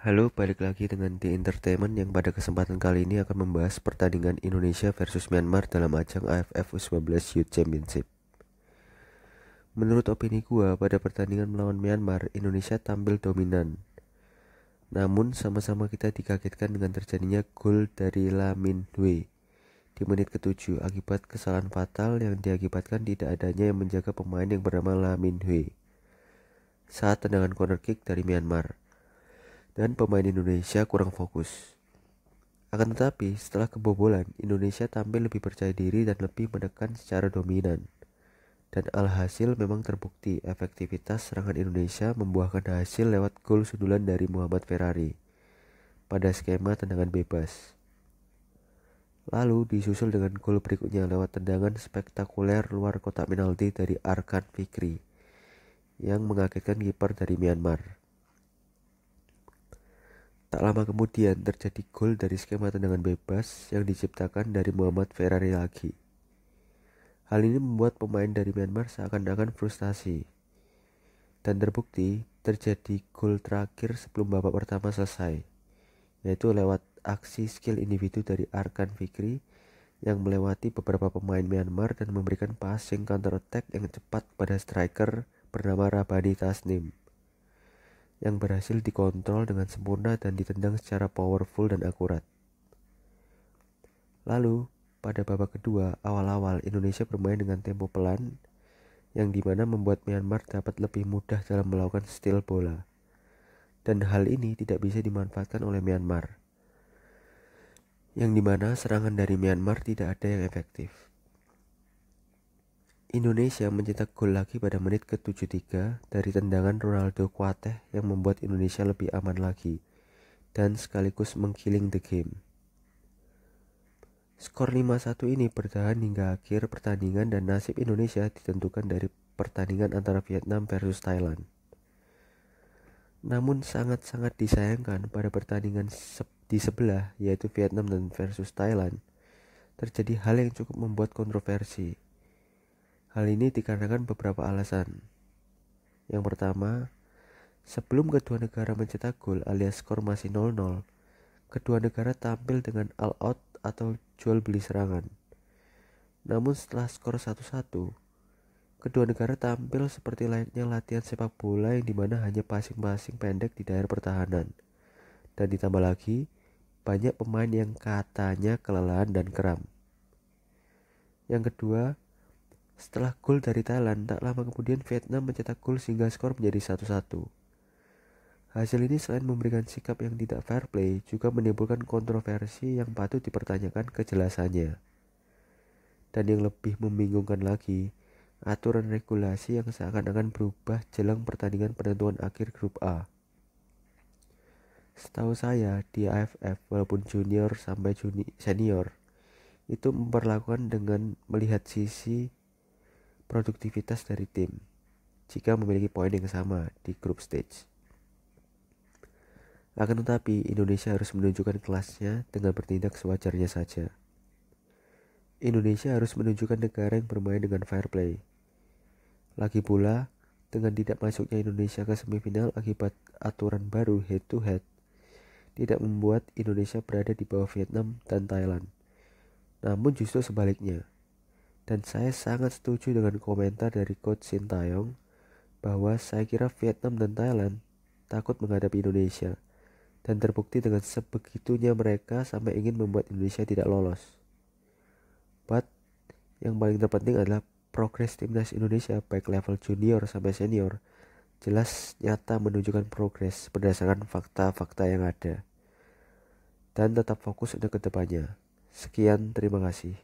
Halo, balik lagi dengan The Entertainment yang pada kesempatan kali ini akan membahas pertandingan Indonesia versus Myanmar dalam ajang AFF U19 Youth Championship. Menurut opini gua, pada pertandingan melawan Myanmar, Indonesia tampil dominan. Namun sama-sama kita dikagetkan dengan terjadinya gol dari Lam Min Hwee di menit ke-7 akibat kesalahan fatal yang diakibatkan tidak adanya yang menjaga pemain yang bernama Lam Min Hwee saat tendangan corner kick dari Myanmar. Dan pemain Indonesia kurang fokus. Akan tetapi, setelah kebobolan, Indonesia tampil lebih percaya diri dan lebih menekan secara dominan. Dan alhasil memang terbukti efektivitas serangan Indonesia membuahkan hasil lewat gol sundulan dari Muhammad Ferrari pada skema tendangan bebas. Lalu disusul dengan gol berikutnya lewat tendangan spektakuler luar kotak penalti dari Arkan Fikri yang mengagetkan kiper dari Myanmar. Tak lama kemudian terjadi gol dari skema tendangan bebas yang diciptakan dari Muhammad Ferrari lagi. Hal ini membuat pemain dari Myanmar seakan-akan frustasi. Dan terbukti terjadi gol terakhir sebelum babak pertama selesai, yaitu lewat aksi skill individu dari Arkan Fikri yang melewati beberapa pemain Myanmar dan memberikan passing counter attack yang cepat pada striker bernama Rabani Tasnim, yang berhasil dikontrol dengan sempurna dan ditendang secara powerful dan akurat. Lalu, pada babak kedua, awal-awal Indonesia bermain dengan tempo pelan, yang dimana membuat Myanmar dapat lebih mudah dalam melakukan steal bola. Dan hal ini tidak bisa dimanfaatkan oleh Myanmar, yang dimana serangan dari Myanmar tidak ada yang efektif. Indonesia mencetak gol lagi pada menit ke-73 dari tendangan Ronaldo Kuateh yang membuat Indonesia lebih aman lagi dan sekaligus mengkilling the game. Skor 5-1 ini bertahan hingga akhir pertandingan dan nasib Indonesia ditentukan dari pertandingan antara Vietnam versus Thailand. Namun sangat-sangat disayangkan pada pertandingan di sebelah, yaitu Vietnam dan versus Thailand, terjadi hal yang cukup membuat kontroversi. Hal ini dikarenakan beberapa alasan. Yang pertama, sebelum kedua negara mencetak gol alias skor masih 0-0, kedua negara tampil dengan all out atau jual beli serangan. Namun setelah skor 1-1, kedua negara tampil seperti layaknya latihan sepak bola yang dimana hanya passing-passing pendek di daerah pertahanan. Dan ditambah lagi, banyak pemain yang katanya kelelahan dan kram. Yang kedua, setelah gol dari Thailand, tak lama kemudian Vietnam mencetak gol sehingga skor menjadi 1-1. Hasil ini selain memberikan sikap yang tidak fair play, juga menimbulkan kontroversi yang patut dipertanyakan kejelasannya. Dan yang lebih membingungkan lagi, aturan regulasi yang seakan-akan berubah jelang pertandingan penentuan akhir grup A. Setahu saya, di AFF, walaupun junior sampai senior, itu memperlakukan dengan melihat sisi produktivitas dari tim jika memiliki poin yang sama di group stage. Akan tetapi, Indonesia harus menunjukkan kelasnya dengan bertindak sewajarnya saja. Indonesia harus menunjukkan negara yang bermain dengan fair play. Lagi pula, dengan tidak masuknya Indonesia ke semifinal akibat aturan baru head to head, tidak membuat Indonesia berada di bawah Vietnam dan Thailand. Namun justru sebaliknya. Dan saya sangat setuju dengan komentar dari Coach Sintayong bahwa saya kira Vietnam dan Thailand takut menghadapi Indonesia, dan terbukti dengan sebegitunya mereka sampai ingin membuat Indonesia tidak lolos. But yang paling terpenting adalah progres timnas Indonesia baik level junior sampai senior jelas nyata menunjukkan progres berdasarkan fakta-fakta yang ada, dan tetap fokus untuk kedepannya. Sekian, terima kasih.